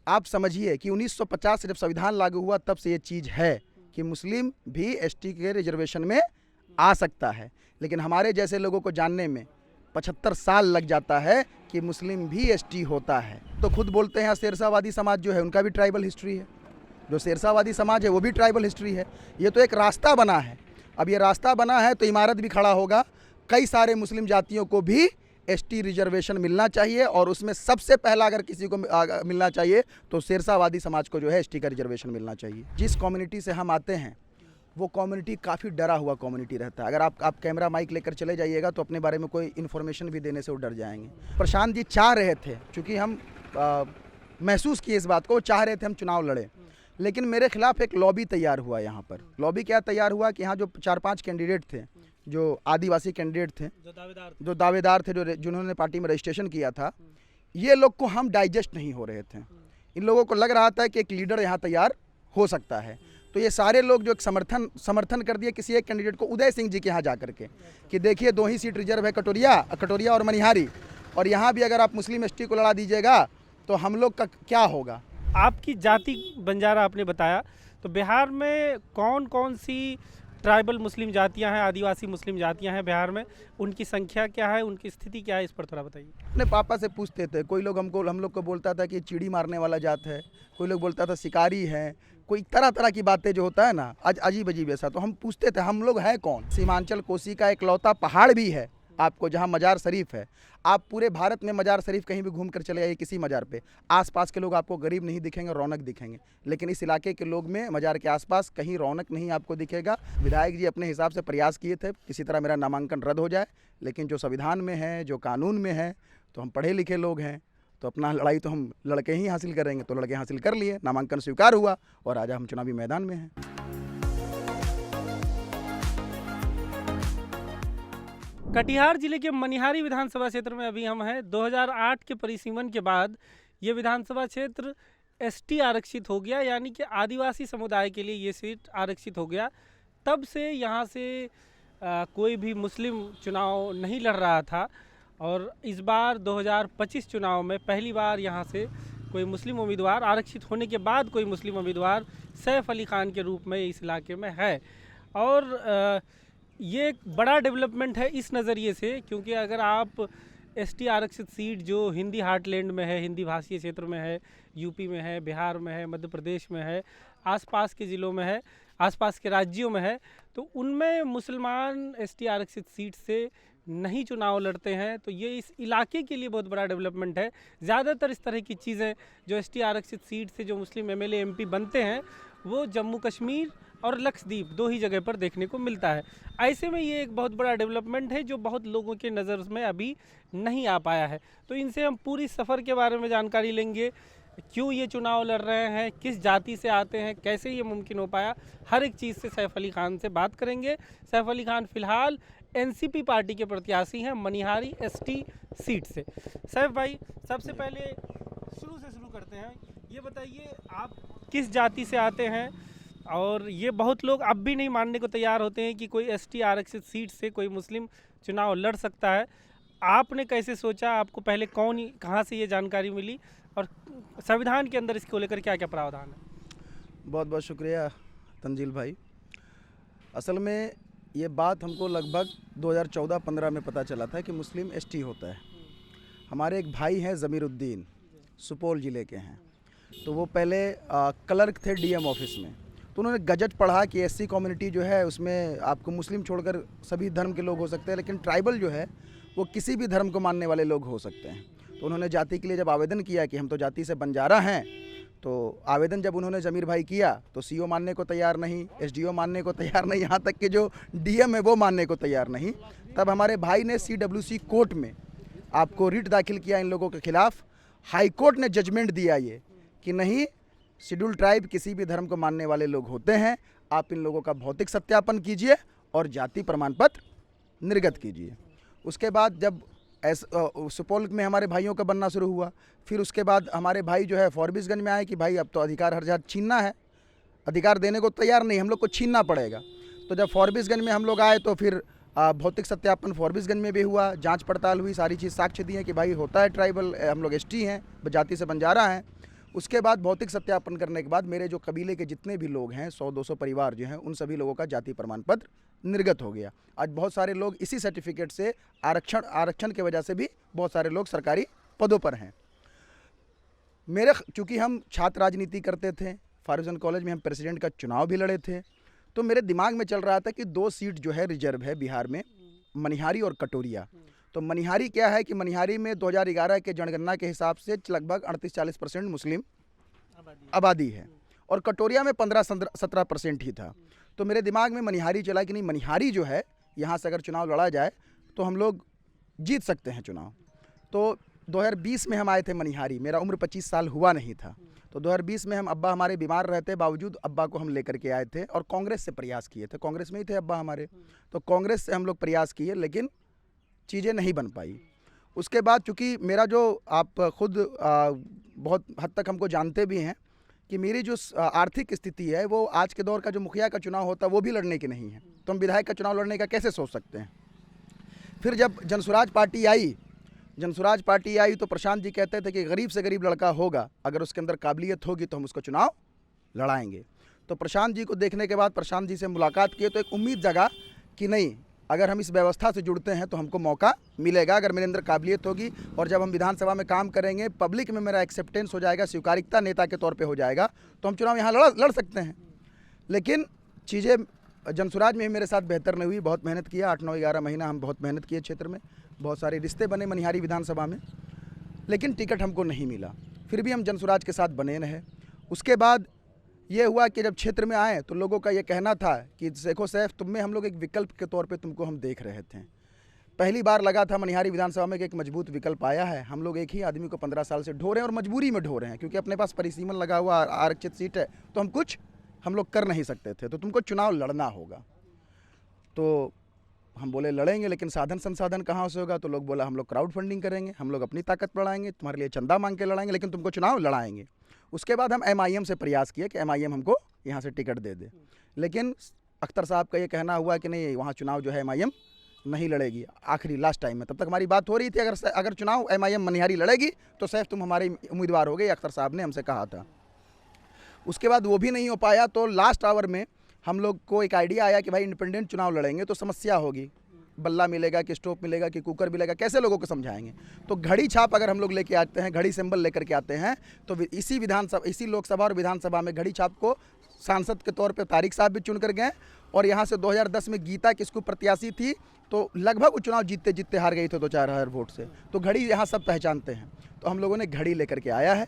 आप समझिए कि 1950 से जब संविधान लागू हुआ तब से ये चीज़ है कि मुस्लिम भी एसटी के रिजर्वेशन में आ सकता है, लेकिन हमारे जैसे लोगों को जानने में 75 साल लग जाता है कि मुस्लिम भी एसटी होता है। तो खुद बोलते हैं शेरशाहवादी समाज जो है उनका भी ट्राइबल हिस्ट्री है, जो शेरशाहवादी समाज है वो भी ट्राइबल हिस्ट्री है। ये तो एक रास्ता बना है, अब ये रास्ता बना है तो इमारत भी खड़ा होगा। कई सारे मुस्लिम जातियों को भी एसटी रिजर्वेशन मिलना चाहिए और उसमें सबसे पहला अगर किसी को मिलना चाहिए तो शेरशाहवादी समाज को जो है एसटी का रिजर्वेशन मिलना चाहिए। जिस कम्युनिटी से हम आते हैं वो कम्युनिटी काफ़ी डरा हुआ कम्युनिटी रहता है। अगर आप कैमरा माइक लेकर चले जाइएगा तो अपने बारे में कोई इन्फॉर्मेशन भी देने से वो डर जाएंगे। प्रशांत जी चाह रहे थे, चूँकि हम महसूस किए इस बात को, वो चाह रहे थे हम चुनाव लड़े, लेकिन मेरे खिलाफ एक लॉबी तैयार हुआ यहाँ पर। लॉबी क्या तैयार हुआ कि यहाँ जो 4-5 कैंडिडेट थे, जो आदिवासी कैंडिडेट थे, जो दावेदार थे, जिन्होंने पार्टी में रजिस्ट्रेशन किया था, ये लोग को हम डाइजेस्ट नहीं हो रहे थे। इन लोगों को लग रहा था कि एक लीडर यहाँ तैयार हो सकता है, तो ये सारे लोग जो एक समर्थन कर दिए किसी एक कैंडिडेट को, उदय सिंह जी के यहाँ जा करके कि देखिए 2 ही सीट रिजर्व है, कटोरिया और मनिहारी, और यहाँ भी अगर आप मुस्लिम एसटी को लड़ा दीजिएगा तो हम लोग का क्या होगा। आपकी जाति बंजारा आपने बताया, तो बिहार में कौन कौन सी ट्राइबल मुस्लिम जातियां हैं, आदिवासी मुस्लिम जातियां हैं बिहार में, उनकी संख्या क्या है, उनकी स्थिति क्या है, इस पर थोड़ा बताइए। अपने पापा से पूछते थे, कोई लोग हम लोग को बोलता था कि चिड़ी मारने वाला जात है, कोई लोग बोलता था शिकारी है, कोई तरह तरह की बातें जो होता है ना अजीब अजीब ऐसा। तो हम पूछते थे हम लोग हैं कौन। सीमांचल कोसी का इकलौता पहाड़ भी है आपको जहाँ मजार शरीफ है। आप पूरे भारत में मजार शरीफ कहीं भी घूम कर चले जाइए किसी मजार पे, आसपास के लोग आपको गरीब नहीं दिखेंगे, रौनक दिखेंगे, लेकिन इस इलाके के लोग में मजार के आसपास कहीं रौनक नहीं आपको दिखेगा। विधायक जी अपने हिसाब से प्रयास किए थे किसी तरह मेरा नामांकन रद्द हो जाए, लेकिन जो संविधान में है, जो कानून में है, तो हम पढ़े लिखे लोग हैं, तो अपना लड़ाई तो हम लड़के ही हासिल करेंगे। तो लड़के हासिल कर लिए, नामांकन स्वीकार हुआ और आज हम चुनावी मैदान में हैं। कटिहार जिले के मनिहारी विधानसभा क्षेत्र में अभी हम हैं। 2008 के परिसीमन के बाद ये विधानसभा क्षेत्र एसटी आरक्षित हो गया, यानी कि आदिवासी समुदाय के लिए ये सीट आरक्षित हो गया। तब से यहाँ से कोई भी मुस्लिम चुनाव नहीं लड़ रहा था, और इस बार 2025 चुनाव में पहली बार यहाँ से कोई मुस्लिम उम्मीदवार, आरक्षित होने के बाद कोई मुस्लिम उम्मीदवार सैफ अली खान के रूप में इस इलाके में है। और ये एक बड़ा डेवलपमेंट है इस नज़रिए से, क्योंकि अगर आप एसटी आरक्षित सीट जो हिंदी हार्टलैंड में है, हिंदी भाषीय क्षेत्र में है, यूपी में है, बिहार में है, मध्य प्रदेश में है, आसपास के ज़िलों में है, आसपास के राज्यों में है, तो उनमें मुसलमान एसटी आरक्षित सीट से नहीं चुनाव लड़ते हैं। तो ये इस इलाके के लिए बहुत बड़ा डेवलपमेंट है। ज़्यादातर इस तरह की चीज़ें जो एसटी आरक्षित सीट से जो मुस्लिम एमएलए एमपी बनते हैं वो जम्मू कश्मीर और लक्षद्वीप 2 ही जगह पर देखने को मिलता है। ऐसे में ये एक बहुत बड़ा डेवलपमेंट है जो बहुत लोगों के नज़र में अभी नहीं आ पाया है। तो इनसे हम पूरी सफ़र के बारे में जानकारी लेंगे, क्यों ये चुनाव लड़ रहे हैं, किस जाति से आते हैं, कैसे ये मुमकिन हो पाया, हर एक चीज़ से सैफ अली खान से बात करेंगे। सैफ अली खान फ़िलहाल एनसीपी पार्टी के प्रत्याशी हैं मनिहारी एसटी सीट से। सैफ भाई, सबसे पहले शुरू करते हैं, ये बताइए आप किस जाति से आते हैं? और ये बहुत लोग अब भी नहीं मानने को तैयार होते हैं कि कोई एसटी आरक्षित सीट से कोई मुस्लिम चुनाव लड़ सकता है। आपने कैसे सोचा, आपको पहले कहाँ से ये जानकारी मिली, और संविधान के अंदर इसको लेकर क्या क्या प्रावधान है? बहुत बहुत शुक्रिया तंजील भाई। असल में ये बात हमको लगभग 2014-15 में पता चला था कि मुस्लिम एसटी होता है। हमारे एक भाई हैं ज़मीरुद्दीन, सुपौल ज़िले के हैं, तो वो पहले क्लर्क थे डीएम ऑफिस में। तो उन्होंने गजट पढ़ा कि एससी कम्युनिटी जो है उसमें आपको मुस्लिम छोड़कर सभी धर्म के लोग हो सकते हैं, लेकिन ट्राइबल जो है वो किसी भी धर्म को मानने वाले लोग हो सकते हैं। तो उन्होंने जाति के लिए जब आवेदन किया कि हम तो जाति से बंजारा हैं, तो आवेदन जब उन्होंने ज़मीर भाई किया तो सीओ मानने को तैयार नहीं, एसडीओ मानने को तैयार नहीं, यहाँ तक कि जो डीएम है वो मानने को तैयार नहीं। तब हमारे भाई ने CWC कोर्ट में आपको रिट दाखिल किया इन लोगों के खिलाफ। हाई कोर्ट ने जजमेंट दिया ये कि नहीं, शेड्यूल ट्राइब किसी भी धर्म को मानने वाले लोग होते हैं, आप इन लोगों का भौतिक सत्यापन कीजिए और जाति प्रमाण पत्र निर्गत कीजिए। उसके बाद जब सुपौल में हमारे भाइयों का बनना शुरू हुआ, फिर उसके बाद हमारे भाई जो है फॉरबिसगंज में आए कि भाई अब तो अधिकार हर जगह छीनना है, अधिकार देने को तैयार नहीं, हम लोग को छीनना पड़ेगा। तो जब फॉरबिसगंज में हम लोग आए तो फिर भौतिक सत्यापन फॉरबिसगंज में भी हुआ, जांच पड़ताल हुई, सारी चीज़ साक्ष्य दिए कि भाई होता है ट्राइबल, हम लोग एसटी हैं, जाति से बंजारा हैं। उसके बाद भौतिक सत्यापन करने के बाद मेरे जो कबीले के जितने भी लोग हैं 100-200 परिवार जो हैं उन सभी लोगों का जाति प्रमाण पत्र निर्गत हो गया। आज बहुत सारे लोग इसी सर्टिफिकेट से आरक्षण की वजह से भी बहुत सारे लोग सरकारी पदों पर हैं। चूँकि हम छात्र राजनीति करते थे, फार्गुसन कॉलेज में हम प्रेसिडेंट का चुनाव भी लड़े थे, तो मेरे दिमाग में चल रहा था कि 2 सीट जो है रिजर्व है बिहार में, मनिहारी और कटोरिया। तो मनिहारी क्या है कि मनिहारी में 2011 के जनगणना के हिसाब से लगभग 38-40% मुस्लिम आबादी है और कटोरिया में 15-17% ही था। तो मेरे दिमाग में मनिहारी चला कि नहीं, मनिहारी जो है यहाँ से अगर चुनाव लड़ा जाए तो हम लोग जीत सकते हैं चुनाव। तो 2020 में हम आए थे मनिहारी, मेरा उम्र 25 साल हुआ नहीं था। तो 2020 में हम, अब्बा हमारे बीमार रहते बावजूद अब्बा को हम लेकर के आए थे और कांग्रेस से प्रयास किए थे, कांग्रेस में ही थे अब्बा हमारे, तो कांग्रेस से हम लोग प्रयास किए लेकिन चीज़ें नहीं बन पाई। उसके बाद चूँकि मेरा जो, आप खुद बहुत हद तक हमको जानते भी हैं कि मेरी जो आर्थिक स्थिति है वो आज के दौर का जो मुखिया का चुनाव होता है वो भी लड़ने की नहीं है, तो हम विधायक का चुनाव लड़ने का कैसे सोच सकते हैं। फिर जब जनसुराज पार्टी आई तो प्रशांत जी कहते थे कि गरीब से गरीब लड़का होगा, अगर उसके अंदर काबिलियत होगी तो हम उसको चुनाव लड़ाएंगे। तो प्रशांत जी को देखने के बाद प्रशांत जी से मुलाकात किए तो एक उम्मीद जगा कि नहीं, अगर हम इस व्यवस्था से जुड़ते हैं तो हमको मौका मिलेगा, अगर मेरे अंदर काबिलियत होगी और जब हम विधानसभा में काम करेंगे, पब्लिक में मेरा एक्सेप्टेंस हो जाएगा, स्वीकारिता नेता के तौर पे हो जाएगा, तो हम चुनाव यहाँ लड़ सकते हैं। लेकिन चीज़ें जनसुराज में ही मेरे साथ बेहतर नहीं हुई, बहुत मेहनत किया, 8-9-11 महीना हम बहुत मेहनत किए क्षेत्र में, बहुत सारे रिश्ते बने मनिहारी विधानसभा में, लेकिन टिकट हमको नहीं मिला। फिर भी हम जनसुराज के साथ बने रहे। उसके बाद ये हुआ कि जब क्षेत्र में आए तो लोगों का ये कहना था कि देखो सैफ, तुम में हम लोग एक विकल्प के तौर पे तुमको हम देख रहे थे। पहली बार लगा था मनिहारी विधानसभा में कि एक मजबूत विकल्प आया है। हम लोग एक ही आदमी को 15 साल से ढो रहे हैं और मजबूरी में ढो रहे हैं, क्योंकि अपने पास परिसीमन लगा हुआ आरक्षित सीट है, तो हम लोग कर नहीं सकते थे, तो तुमको चुनाव लड़ना होगा। तो हम बोले लड़ेंगे, लेकिन साधन संसाधन कहाँ से होगा। तो लोग बोला हम लोग क्राउड फंडिंग करेंगे, हम लोग अपनी ताकत बढ़ाएंगे, तुम्हारे लिए चंदा मांग के लड़ाएंगे, लेकिन तुमको चुनाव लड़ाएंगे। उसके बाद हम MIM से प्रयास किए कि MIM हमको यहाँ से टिकट दे दे, लेकिन अख्तर साहब का ये कहना हुआ कि नहीं, वहाँ चुनाव जो है MIM नहीं लड़ेगी। आखिरी लास्ट टाइम में, तब तक हमारी बात हो रही थी अगर चुनाव MIM मनिहारी लड़ेगी तो सैफ तुम हमारे उम्मीदवार हो गए, अख्तर साहब ने हमसे कहा था। उसके बाद वो भी नहीं हो पाया, तो लास्ट आवर में हम लोग को एक आइडिया आया कि भाई इंडिपेंडेंट चुनाव लड़ेंगे तो समस्या होगी, बल्ला मिलेगा कि स्टोव मिलेगा कि कुकर मिलेगा, कैसे लोगों को समझाएंगे। तो घड़ी छाप अगर हम लोग लेके आते हैं, घड़ी सिंबल लेकर के आते हैं, तो इसी लोकसभा और विधानसभा में घड़ी छाप को सांसद के तौर पे तारिक साहब भी चुन कर गए। और यहाँ से 2010 में गीता किसको प्रत्याशी थी, तो लगभग वो चुनाव जीतते जीतते हार गई थे 2-4 हज़ार वोट से। तो घड़ी यहाँ सब पहचानते हैं, तो हम लोगों ने घड़ी लेकर के आया है।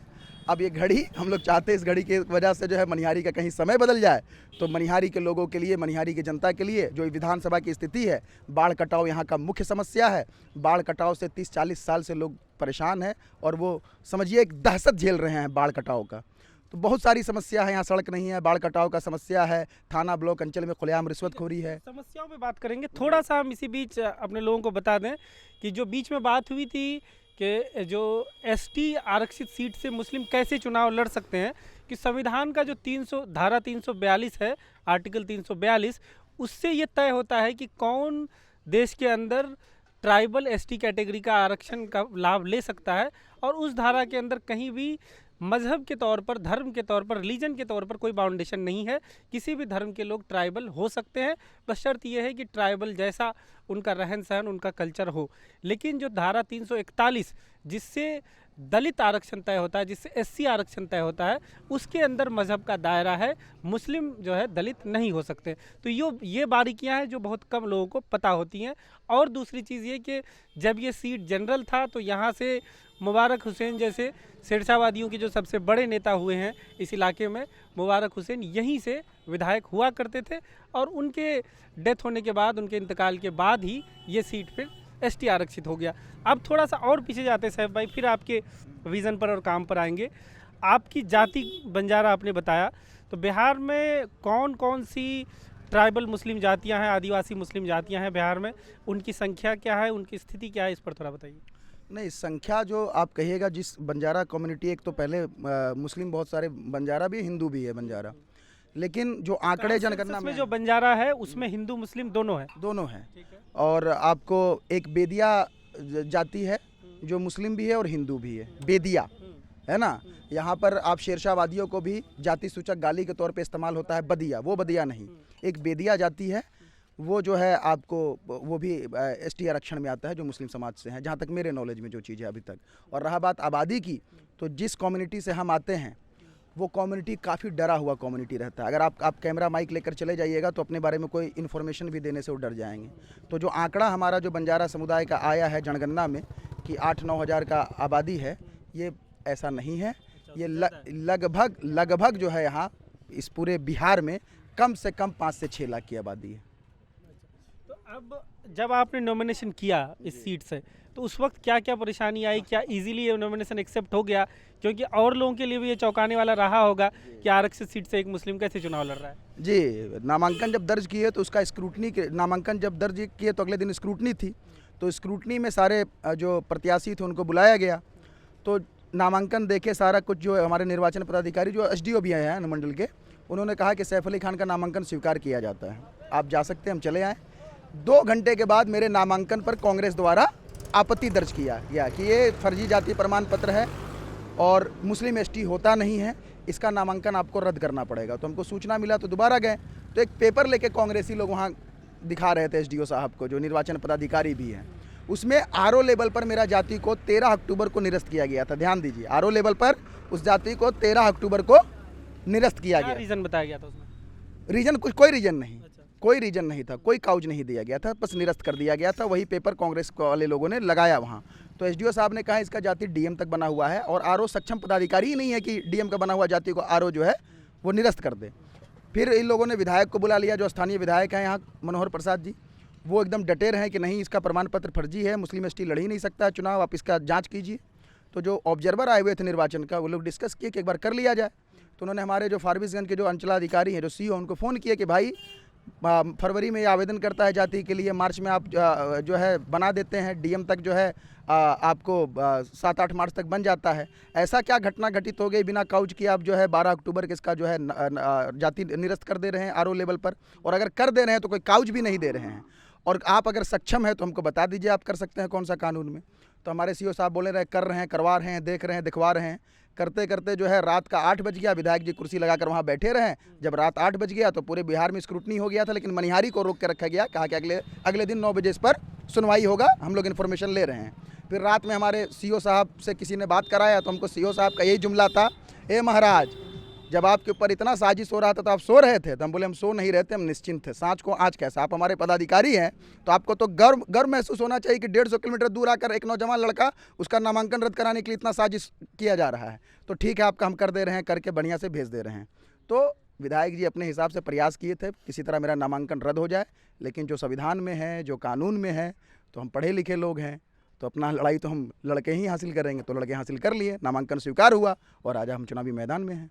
अब ये घड़ी हम लोग चाहते हैं इस घड़ी की वजह से जो है मनिहारी का कहीं समय बदल जाए, तो मनिहारी के लोगों के लिए, मनिहारी की जनता के लिए जो विधानसभा की स्थिति है, बाढ़ कटाव यहाँ का मुख्य समस्या है। बाढ़ कटाव से 30-40 साल से लोग परेशान हैं और वो समझिए एक दहशत झेल रहे हैं बाढ़ कटाव का। तो बहुत सारी समस्या है, यहाँ सड़क नहीं है, बाढ़ कटाव का समस्या है, थाना ब्लॉक अंचल में खुलेआम रिश्वतखोरी है। समस्याओं पे बात करेंगे, थोड़ा सा हम इसी बीच अपने लोगों को बता दें कि जो बीच में बात हुई थी कि जो ST आरक्षित सीट से मुस्लिम कैसे चुनाव लड़ सकते हैं, कि संविधान का जो धारा 342 है, आर्टिकल 342, उससे ये तय होता है कि कौन देश के अंदर ट्राइबल ST कैटेगरी का आरक्षण का लाभ ले सकता है। और उस धारा के अंदर कहीं भी मज़हब के तौर पर, धर्म के तौर पर, रिलीजन के तौर पर कोई बाउंडेशन नहीं है। किसी भी धर्म के लोग ट्राइबल हो सकते हैं, बस शर्त यह है कि ट्राइबल जैसा उनका रहन सहन, उनका कल्चर हो। लेकिन जो धारा 341 जिससे दलित आरक्षण तय होता है, जिससे SC आरक्षण तय होता है, उसके अंदर मज़हब का दायरा है, मुस्लिम जो है दलित नहीं हो सकते। तो ये बारीकियां हैं जो बहुत कम लोगों को पता होती हैं। और दूसरी चीज़ ये कि जब ये सीट जनरल था तो यहाँ से मुबारक हुसैन जैसे शेरशाहवादियों के जो सबसे बड़े नेता हुए हैं इस इलाके में, मुबारक हुसैन यहीं से विधायक हुआ करते थे और उनके डेथ होने के बाद, उनके इंतकाल के बाद ही ये सीट फिर ST आरक्षित हो गया। अब थोड़ा सा और पीछे जाते हैं साहब भाई, फिर आपके विज़न पर और काम पर आएंगे। आपकी जाति बंजारा आपने बताया, तो बिहार में कौन कौन सी ट्राइबल मुस्लिम जातियां हैं, आदिवासी मुस्लिम जातियां हैं बिहार में, उनकी संख्या क्या है, उनकी स्थिति क्या है, इस पर थोड़ा बताइए। नहीं, संख्या जो आप कहिएगा, जिस बंजारा कम्युनिटी, एक तो पहले मुस्लिम बहुत सारे बंजारा भी, हिंदू भी है बंजारा, लेकिन जो आंकड़े जनगणना में जो बंजारा है उसमें हिंदू मुस्लिम दोनों हैं। और आपको एक बेदिया जाति है जो मुस्लिम भी है और हिंदू भी है, बेदिया है ना। यहाँ पर आप शेरशाहवादियों को भी जाति सूचक गाली के तौर पे इस्तेमाल होता है बदिया, वो बदिया नहीं, एक बेदिया जाति है, वो जो है आपको वो भी एसटी आरक्षण में आता है जो मुस्लिम समाज से हैं, जहाँ तक मेरे नॉलेज में जो चीज़ है अभी तक। और रहा बात आबादी की, तो जिस कम्युनिटी से हम आते हैं वो कम्युनिटी काफ़ी डरा हुआ कम्युनिटी रहता है। अगर आप कैमरा माइक लेकर चले जाइएगा तो अपने बारे में कोई इन्फॉर्मेशन भी देने से वो डर जाएंगे। तो जो आंकड़ा हमारा जो बंजारा समुदाय का आया है जनगणना में कि 8-9 हज़ार का आबादी है, ये ऐसा नहीं है। ये लगभग जो है यहाँ इस पूरे बिहार में कम से कम 5 से 6 लाख की आबादी है। तो अब जब आपने नॉमिनेशन किया इस सीट से, तो उस वक्त क्या क्या परेशानी आई? क्या इजीली ये नॉमिनेशन एक्सेप्ट हो गया? क्योंकि और लोगों के लिए भी ये चौंकाने वाला रहा होगा कि आरक्षित सीट से एक मुस्लिम कैसे चुनाव लड़ रहा है। जी, नामांकन जब दर्ज किए तो उसका स्क्रूटनी, नामांकन जब दर्ज किए तो अगले दिन स्क्रूटनी थी। तो स्क्रूटनी में सारे जो प्रत्याशी थे उनको बुलाया गया, तो नामांकन देखे सारा कुछ जो हमारे निर्वाचन पदाधिकारी जो एसडीओ भी हैं अनुमंडल के, उन्होंने कहा कि सैफ अली खान का नामांकन स्वीकार किया जाता है, आप जा सकते हैं, हम चले आए। 2 घंटे के बाद मेरे नामांकन पर कांग्रेस द्वारा आपत्ति दर्ज किया गया कि ये फर्जी जाति प्रमाण पत्र है और मुस्लिम एसटी होता नहीं है, इसका नामांकन आपको रद्द करना पड़ेगा। तो हमको सूचना मिला तो दोबारा गए, तो एक पेपर लेके कांग्रेसी लोग वहाँ दिखा रहे थे एसडीओ साहब को, जो निर्वाचन पदाधिकारी भी हैं। उसमें आरओ लेवल पर मेरा जाति को 13 अक्टूबर को निरस्त किया गया था। ध्यान दीजिए, आरओ लेवल पर उस जाति को 13 अक्टूबर को निरस्त किया गया। रीजन बताया गया था उसमें? रीजन कोई रीजन नहीं, कोई रीजन नहीं था, कोई काउज नहीं दिया गया था, बस निरस्त कर दिया गया था। वही पेपर कांग्रेस वाले लोगों ने लगाया वहाँ। तो एसडीओ साहब ने कहा इसका जाति डीएम तक बना हुआ है और आरओ सक्षम पदाधिकारी ही नहीं है कि डीएम का बना हुआ जाति को आरओ जो है वो निरस्त कर दे। फिर इन लोगों ने विधायक को बुला लिया, जो स्थानीय विधायक हैं यहाँ मनोहर प्रसाद जी, वो एकदम डटे रहे कि नहीं, इसका प्रमाण पत्र फर्जी है, मुस्लिम एसटी लड़ ही नहीं सकता है चुनाव, आप इसका जाँच कीजिए। तो जो ऑब्जर्वर आए हुए थे निर्वाचन का, वो लोग डिस्कस किए कि एक बार कर लिया जाए। तो उन्होंने हमारे जो फारबिसगंज के जो अंचलाधिकारी हैं, जो सीओ, उनको फ़ोन किया कि भाई फरवरी में ये आवेदन करता है जाति के लिए, मार्च में आप जो है बना देते हैं, डीएम तक जो है आपको 7-8 मार्च तक बन जाता है। ऐसा क्या घटना घटित हो गई बिना काउज की आप जो है 12 अक्टूबर के इसका जो है जाति निरस्त कर दे रहे हैं आरओ लेवल पर, और अगर कर दे रहे हैं तो कोई काउज भी नहीं दे रहे हैं, और आप अगर सक्षम है तो हमको बता दीजिए आप कर सकते हैं कौन सा कानून में। तो हमारे सीओ साहब बोले रहे कर रहे हैं, करवा रहे हैं, देख रहे हैं, दिखवा रहे हैं। करते करते जो है रात का 8 बज गया, विधायक जी कुर्सी लगाकर वहाँ बैठे रहे। जब रात 8 बज गया तो पूरे बिहार में स्क्रूटनी हो गया था, लेकिन मनिहारी को रोक के रखा गया, कहा कि अगले दिन 9 बजे इस पर सुनवाई होगा, हम लोग इन्फॉर्मेशन ले रहे हैं। फिर रात में हमारे सीओ साहब से किसी ने बात कराया तो हमको सीओ साहब का यही जुमला था, ए महाराज, जब आपके ऊपर इतना साजिश हो रहा था तो आप सो रहे थे? तो हम बोले हम सो नहीं रहे थे, हम निश्चिंत थे। सांच को आज कैसा, आप हमारे पदाधिकारी हैं तो आपको तो गर्व महसूस होना चाहिए कि 150 किलोमीटर दूर आकर एक नौजवान लड़का, उसका नामांकन रद्द कराने के लिए इतना साजिश किया जा रहा है। तो ठीक है, आपका हम कर दे रहे हैं, करके बढ़िया से भेज दे रहे हैं। तो विधायक जी अपने हिसाब से प्रयास किए थे किसी तरह मेरा नामांकन रद्द हो जाए, लेकिन जो संविधान में है, जो कानून में है, तो हम पढ़े लिखे लोग हैं, तो अपना लड़ाई तो हम लड़के ही हासिल करेंगे। तो लड़के हासिल कर लिए, नामांकन स्वीकार हुआ और आज हम चुनावी मैदान में हैं।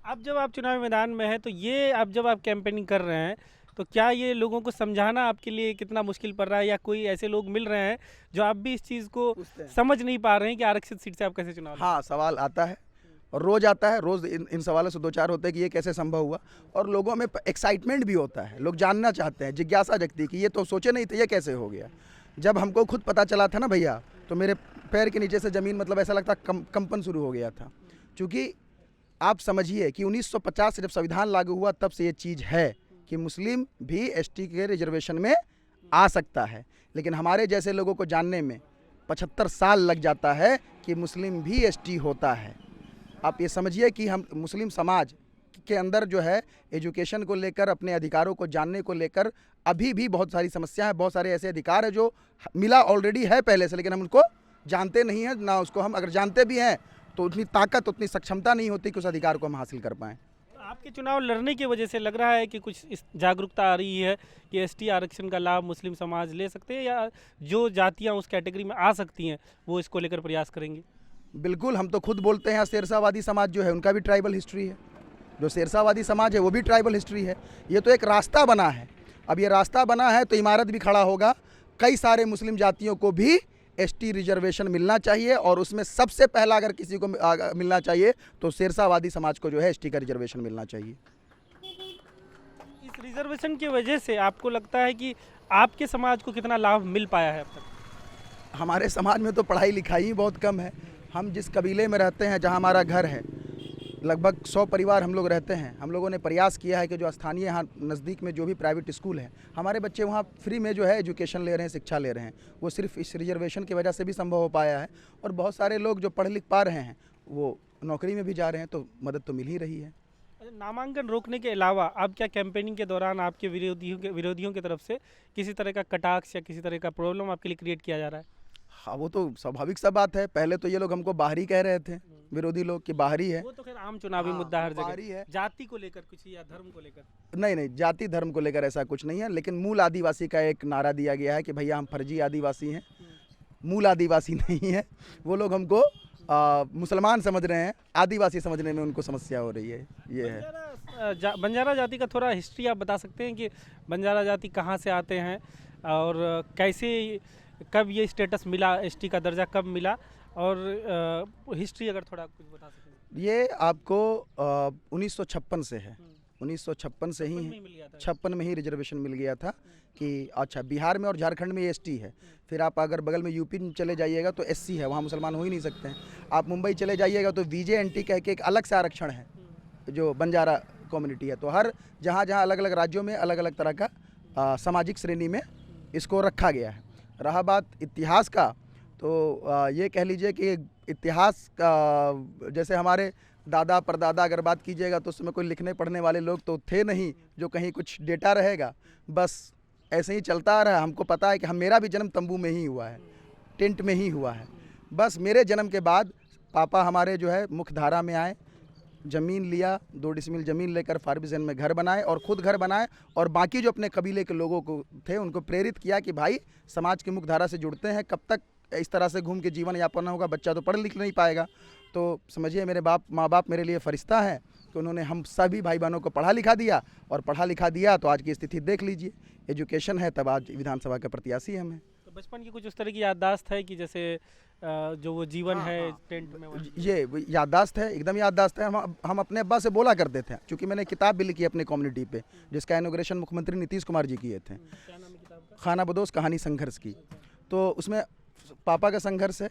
अब जब आप चुनावी मैदान में हैं तो ये अब जब आप कैंपेनिंग कर रहे हैं तो क्या ये लोगों को समझाना आपके लिए कितना मुश्किल पड़ रहा है, या कोई ऐसे लोग मिल रहे हैं जो आप भी इस चीज़ को समझ नहीं पा रहे हैं कि आरक्षित सीट से आप कैसे चुनाव? हाँ, सवाल आता है और रोज़ आता है, रोज़ इन सवालों से 2-4 होते हैं कि ये कैसे संभव हुआ, और लोगों में एक्साइटमेंट भी होता है, लोग जानना चाहते हैं, जिज्ञासा जगती कि ये तो सोचे नहीं थे, ये कैसे हो गया। जब हमको खुद पता चला था ना भैया, तो मेरे पैर के नीचे से ज़मीन, मतलब ऐसा लगता कंपन शुरू हो गया था। क्योंकि आप समझिए कि 1950 से जब संविधान लागू हुआ तब से ये चीज़ है कि मुस्लिम भी एसटी के रिजर्वेशन में आ सकता है, लेकिन हमारे जैसे लोगों को जानने में 75 साल लग जाता है कि मुस्लिम भी एसटी होता है। आप ये समझिए कि हम मुस्लिम समाज के अंदर जो है एजुकेशन को लेकर, अपने अधिकारों को जानने को लेकर अभी भी बहुत सारी समस्या है। बहुत सारे ऐसे अधिकार है जो मिला ऑलरेडी है पहले से, लेकिन हम उनको जानते नहीं हैं ना, उसको हम अगर जानते भी हैं तो उतनी ताकत, उतनी सक्षमता नहीं होती कि उस अधिकार को हम हासिल कर पाएँ। आपके चुनाव लड़ने की वजह से लग रहा है कि कुछ इस जागरूकता आ रही है कि एसटी आरक्षण का लाभ मुस्लिम समाज ले सकते हैं, या जो जातियां उस कैटेगरी में आ सकती हैं वो इसको लेकर प्रयास करेंगे? बिल्कुल, हम तो खुद बोलते हैं, शेरशाहवादी समाज जो है उनका भी ट्राइबल हिस्ट्री है, जो शेरशाहवादी समाज है वो भी ट्राइबल हिस्ट्री है। ये तो एक रास्ता बना है, अब ये रास्ता बना है तो इमारत भी खड़ा होगा। कई सारे मुस्लिम जातियों को भी एसटी रिजर्वेशन मिलना चाहिए, और उसमें सबसे पहला अगर किसी को मिलना चाहिए तो शेरशाहवादी समाज को जो है एसटी का रिजर्वेशन मिलना चाहिए। इस रिजर्वेशन की वजह से आपको लगता है कि आपके समाज को कितना लाभ मिल पाया है अब तक? हमारे समाज में तो पढ़ाई लिखाई ही बहुत कम है, हम जिस कबीले में रहते हैं, जहाँ हमारा घर है, लगभग 100 परिवार हम लोग रहते हैं। हम लोगों ने प्रयास किया है कि जो स्थानीय यहाँ नज़दीक में जो भी प्राइवेट स्कूल है, हमारे बच्चे वहाँ फ्री में जो है एजुकेशन ले रहे हैं, शिक्षा ले रहे हैं। वो सिर्फ इस रिजर्वेशन की वजह से भी संभव हो पाया है। और बहुत सारे लोग जो पढ़ लिख पा रहे हैं वो नौकरी में भी जा रहे हैं, तो मदद तो मिल ही रही है। नामांकन रोकने के अलावा अब क्या कैंपेनिंग के दौरान आपके विरोधियों की तरफ से किसी तरह का कटाक्ष या किसी तरह का प्रॉब्लम आपके लिए क्रिएट किया जा रहा है? हाँ, वो तो स्वाभाविक सा बात है। पहले तो ये लोग हमको बाहरी कह रहे थे, विरोधी लोग, कि बाहरी है। वो तो खैर आम चुनावी हाँ, मुद्दा हर बाहरी जगह है। जाति को लेकर कुछ या धर्म को लेकर? नहीं, जाति धर्म को लेकर ऐसा कुछ नहीं है, लेकिन मूल आदिवासी का एक नारा दिया गया है कि भैया हम फर्जी आदिवासी हैं, मूल आदिवासी नहीं है। वो लोग हमको मुसलमान समझ रहे हैं, आदिवासी समझने में उनको समस्या हो रही है। ये है बंजारा जाति का थोड़ा हिस्ट्री आप बता सकते हैं कि बंजारा जाति कहाँ से आते हैं और कैसे, कब ये स्टेटस मिला, एसटी का दर्जा कब मिला, और हिस्ट्री अगर थोड़ा कुछ बता सकें? ये आपको 1956 से है। 1956 से ही है, 56 में ही रिजर्वेशन मिल गया था कि अच्छा, बिहार में और झारखंड में एसटी है। फिर आप अगर बगल में यूपी में चले जाइएगा तो एससी है, वहाँ मुसलमान हो ही नहीं सकते हैं। आप मुंबई चले जाइएगा तो VJNT कह के एक अलग से आरक्षण है जो बंजारा कम्युनिटी है। तो हर जहाँ जहाँ अलग अलग राज्यों में अलग अलग तरह का सामाजिक श्रेणी में इसको रखा गया है। रहा बात इतिहास का, तो ये कह लीजिए कि इतिहास का, जैसे हमारे दादा परदादा अगर बात कीजिएगा तो उसमें कोई लिखने पढ़ने वाले लोग तो थे नहीं जो कहीं कुछ डेटा रहेगा। बस ऐसे ही चलता आ रहा है। हमको पता है कि मेरा भी जन्म तंबू में ही हुआ है, टेंट में ही हुआ है। बस मेरे जन्म के बाद पापा हमारे जो है मुख्य धारा में आए, ज़मीन लिया, 2 डिसमिल ज़मीन लेकर फार्बिजन में घर बनाए और ख़ुद घर बनाए, और बाकी जो अपने कबीले के लोगों को थे उनको प्रेरित किया कि भाई समाज की मुख्य धारा से जुड़ते हैं, कब तक इस तरह से घूम के जीवन यापन होगा, बच्चा तो पढ़ लिख नहीं पाएगा। तो समझिए मेरे माँ बाप मेरे लिए फरिश्ता है कि उन्होंने हम सभी भाई बहनों को पढ़ा लिखा दिया, और पढ़ा लिखा दिया तो आज की स्थिति देख लीजिए, एजुकेशन है, तब आज विधानसभा के प्रत्याशी हमें। तो बचपन की कुछ उस तरह की याददाश्त है कि जैसे जो वो जीवन है टेंट में? ये याददाश्त है, एकदम याददाश्त है। हम अपने अब्बा से बोला करते थे, क्योंकि मैंने किताब भी लिखी अपनी कम्युनिटी पे, जिसका इनॉग्रेशन मुख्यमंत्री नीतीश कुमार जी किए थे, क्या नाम है किताब का? खाना बदोश कहानी संघर्ष की। तो उसमें पापा का संघर्ष है,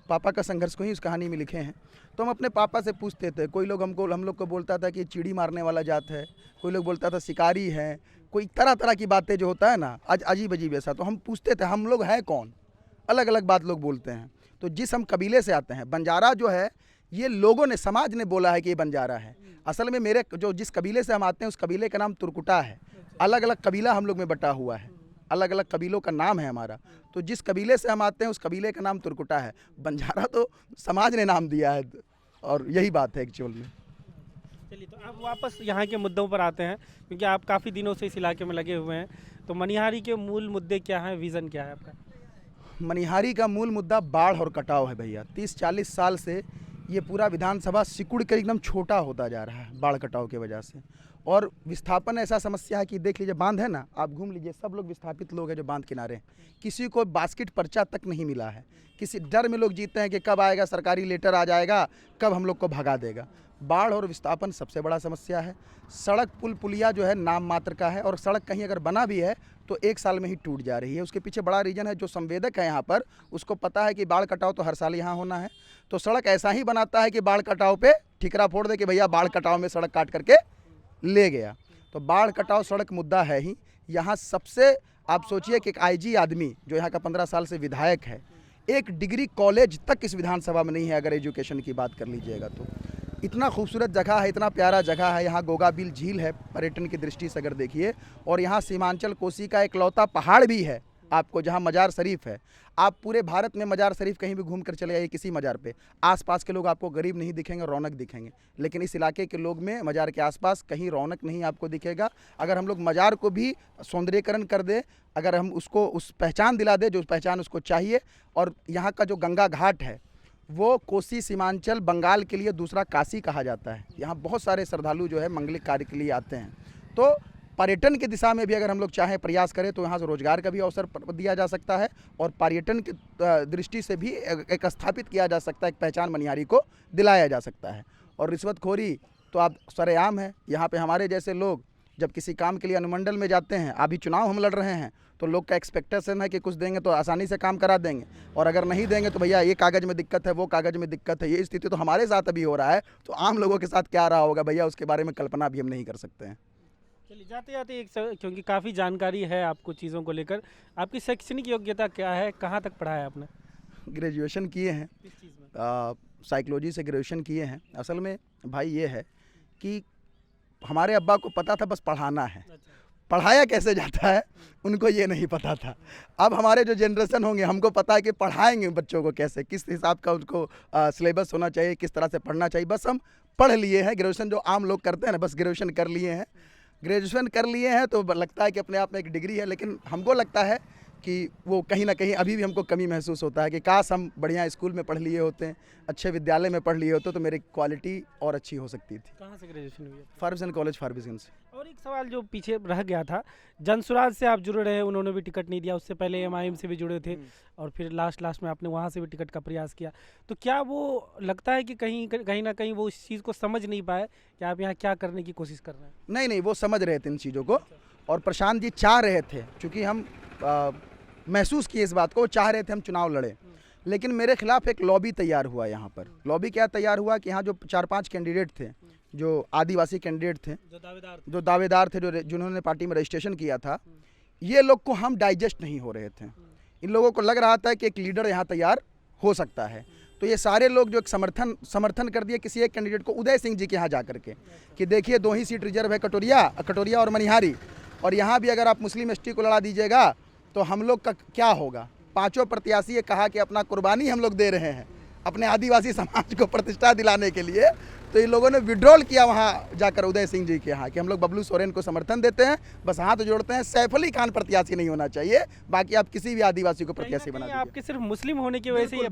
पापा का संघर्ष को ही उस कहानी में लिखे हैं। तो हम अपने पापा से पूछते थे, कोई लोग हम लोग को बोलता था कि चिड़ी मारने वाला जात है, कोई लोग बोलता था शिकारी है, कोई तरह तरह की बातें जो होता है ना, आज अजीब अजीब ऐसा। तो हम पूछते थे हम लोग हैं कौन, अलग अलग बात लोग बोलते हैं। तो जिस हम कबीले से आते हैं, बंजारा जो है, ये लोगों ने, समाज ने बोला है कि ये बंजारा है। असल में मेरे जो जिस कबीले से हम आते हैं उस कबीले का नाम तुर्कुटा है। अलग अलग कबीला हम लोग में बटा हुआ है, अलग अलग कबीलों का नाम है हमारा। तो जिस कबीले से हम आते हैं उस कबीले का नाम तुर्कुटा है। बंजारा तो समाज ने नाम दिया है, और यही बात है एक्चुअल में। चलिए, तो आप वापस यहाँ के मुद्दों पर आते हैं, क्योंकि आप काफ़ी दिनों से इस इलाके में लगे हुए हैं। तो मनिहारी के मूल मुद्दे क्या हैं, विज़न क्या है आपका? मनिहारी का मूल मुद्दा बाढ़ और कटाव है भैया। 30-40 साल से ये पूरा विधानसभा सिकुड़ कर एकदम छोटा होता जा रहा है बाढ़ कटाव की वजह से। और विस्थापन ऐसा समस्या है कि देख लीजिए, बांध है ना, आप घूम लीजिए, सब लोग विस्थापित लोग हैं जो बांध किनारे हैं। किसी को बास्केट पर्चा तक नहीं मिला है। किसी डर में लोग जीते हैं कि कब आएगा सरकारी लेटर, आ जाएगा कब हम लोग को भगा देगा। बाढ़ और विस्थापन सबसे बड़ा समस्या है। सड़क पुल पुलिया जो है नाम मात्र का है, और सड़क कहीं अगर बना भी है तो 1 साल में ही टूट जा रही है। उसके पीछे बड़ा रीज़न है, जो संवेदक है यहाँ पर उसको पता है कि बाढ़ कटाव तो हर साल यहाँ होना है, तो सड़क ऐसा ही बनाता है कि बाढ़ कटाव पे ठिकरा फोड़ दे कि भैया बाढ़ कटाव में सड़क काट करके ले गया। तो बाढ़ कटाव सड़क मुद्दा है ही यहाँ सबसे। आप सोचिए कि एक IG आदमी जो यहाँ का 15 साल से विधायक है, एक डिग्री कॉलेज तक इस विधानसभा में नहीं है अगर एजुकेशन की बात कर लीजिएगा तो। इतना खूबसूरत जगह है, इतना प्यारा जगह है। यहाँ गोगाबिल झील है पर्यटन की दृष्टि से अगर देखिए, और यहाँ सीमांचल कोसी का इकलौता पहाड़ भी है आपको, जहाँ मजार शरीफ है। आप पूरे भारत में मजार शरीफ कहीं भी घूम कर चले जाइए, किसी मजार पे आसपास के लोग आपको गरीब नहीं दिखेंगे, रौनक दिखेंगे। लेकिन इस इलाके के लोग में मजार के आसपास कहीं रौनक नहीं आपको दिखेगा। अगर हम लोग मजार को भी सौंदर्यीकरण कर दे, अगर हम उसको उस पहचान दिला दे जो पहचान उसको चाहिए, और यहाँ का जो गंगा घाट है वो कोसी सीमांचल बंगाल के लिए दूसरा काशी कहा जाता है। यहाँ बहुत सारे श्रद्धालु जो है मंगलिक कार्य के लिए आते हैं। तो पर्यटन की दिशा में भी अगर हम लोग चाहें प्रयास करें तो यहाँ से रोजगार का भी अवसर दिया जा सकता है, और पर्यटन की दृष्टि से भी एक स्थापित किया जा सकता है, एक पहचान मनिहारी को दिलाया जा सकता है। और रिश्वतखोरी तो आप सरेआम है। यहाँ पे हमारे जैसे लोग जब किसी काम के लिए अनुमंडल में जाते हैं, अभी चुनाव हम लड़ रहे हैं, तो लोग का एक्सपेक्टेशन है कि कुछ देंगे तो आसानी से काम करा देंगे, और अगर नहीं देंगे तो भैया ये कागज़ में दिक्कत है, वो कागज़ में दिक्कत है। ये स्थिति तो हमारे साथ अभी हो रहा है, तो आम लोगों के साथ क्या रहा होगा भैया, उसके बारे में कल्पना भी हम नहीं कर सकते हैं। चलिए जाते जाते क्योंकि काफ़ी जानकारी है आपको चीज़ों को लेकर, आपकी शैक्षणिक योग्यता क्या है, कहाँ तक पढ़ा है आपने? ग्रेजुएशन किए हैं, किस चीज़ में? साइकोलॉजी से ग्रेजुएशन किए हैं। असल में भाई ये है कि हमारे अब्बा को पता था बस पढ़ाना है, अच्छा। पढ़ाया कैसे जाता है उनको ये नहीं पता था। अब हमारे जो जनरेशन होंगे, हमको पता है कि पढ़ाएंगे बच्चों को कैसे, किस हिसाब का उनको सिलेबस होना चाहिए, किस तरह से पढ़ना चाहिए। बस हम पढ़ लिए हैं, ग्रेजुएशन जो आम लोग करते हैं ना, बस ग्रेजुएशन कर लिए हैं। ग्रेजुएशन कर लिए हैं तो लगता है कि अपने आप में एक डिग्री है, लेकिन हमको लगता है कि वो कहीं ना कहीं अभी भी हमको कमी महसूस होता है कि काश हम बढ़िया स्कूल में पढ़ लिए होते, अच्छे विद्यालय में पढ़ लिए होते तो मेरी क्वालिटी और अच्छी हो सकती थी। कहाँ से ग्रेजुएशन हुई है? फर्गुसन कॉलेज फार्गुसन से। और एक सवाल जो पीछे रह गया था, जनसुराज से आप जुड़े रहे, उन्होंने भी टिकट नहीं दिया, उससे पहले एमआईएम से भी जुड़े थे, और फिर लास्ट में आपने वहाँ से भी टिकट का प्रयास किया। तो क्या वो लगता है कि कहीं ना कहीं वो इस चीज़ को समझ नहीं पाए कि आप यहाँ क्या करने की कोशिश कर रहे हैं? नहीं, वो समझ रहे थे इन चीज़ों को, और प्रशांत जी चाह रहे थे, चूँकि हम महसूस किए इस बात को, वो चाह रहे थे हम चुनाव लड़े, लेकिन मेरे खिलाफ एक लॉबी तैयार हुआ यहाँ पर। लॉबी क्या तैयार हुआ कि यहाँ जो 4-5 कैंडिडेट थे, जो आदिवासी कैंडिडेट थे, जो दावेदार थे, जिन्होंने पार्टी में रजिस्ट्रेशन किया था, ये लोग को हम डाइजेस्ट नहीं हो रहे थे। इन लोगों को लग रहा था कि एक लीडर यहाँ तैयार हो सकता है, तो ये सारे लोग जो एक समर्थन कर दिए किसी एक कैंडिडेट को, उदय सिंह जी के यहाँ जा करके, कि देखिए 2 ही सीट रिजर्व है, कटोरिया और मनिहारी, और यहाँ भी अगर आप मुस्लिम एसटी को लड़ा दीजिएगा तो हम लोग का क्या होगा। 5 प्रत्याशी ये कहा कि अपना कुर्बानी हम लोग दे रहे हैं अपने आदिवासी समाज को प्रतिष्ठा दिलाने के लिए, तो इन लोगों ने विड्रॉल किया वहाँ जाकर उदय सिंह जी के यहाँ कि हम लोग बबलू सोरेन को समर्थन देते हैं, बस हाथ जोड़ते हैं, सैफ अली खान प्रत्याशी नहीं होना चाहिए, बाकी आप किसी भी आदिवासी को प्रत्याशी बना दीजिए। आपके सिर्फ मुस्लिम होने की वजह से ये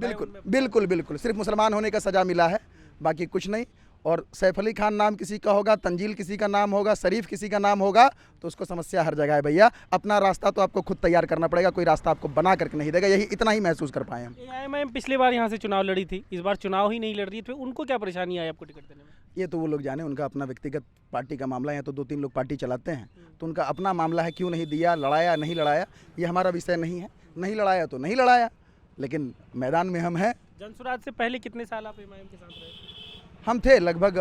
बिल्कुल सिर्फ मुसलमान होने का सजा मिला है, बाकी कुछ नहीं। और सैफ अली खान नाम किसी का होगा, तंजील किसी का नाम होगा, शरीफ किसी का नाम होगा, तो उसको समस्या हर जगह है भैया। अपना रास्ता तो आपको खुद तैयार करना पड़ेगा, कोई रास्ता आपको बना करके नहीं देगा, यही इतना ही महसूस कर पाए हम। एआईएमआईएम पिछली बार यहाँ से चुनाव लड़ी थी, इस बार चुनाव ही नहीं लड़ रही, तो उनको क्या परेशानी आई आपको टिकट देने में? ये तो वो लोग जाने, उनका अपना व्यक्तिगत पार्टी का मामला है, तो 2-3 लोग पार्टी चलाते हैं, तो उनका अपना मामला है, क्यों नहीं दिया, लड़ाया नहीं लड़ाया, ये हमारा विषय नहीं है। नहीं लड़ाया तो नहीं लड़ाया, लेकिन मैदान में हम हैं। जनसुराज से पहले कितने साल आप एमआईएम के साथ रहे? हम थे लगभग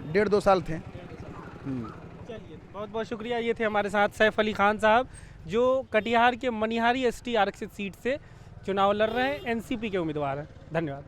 1.5-2 साल थे। चलिए बहुत बहुत शुक्रिया। ये थे हमारे साथ सैफ अली खान साहब, जो कटिहार के मनिहारी एसटी आरक्षित सीट से चुनाव लड़ रहे हैं, एनसीपी के उम्मीदवार हैं। धन्यवाद।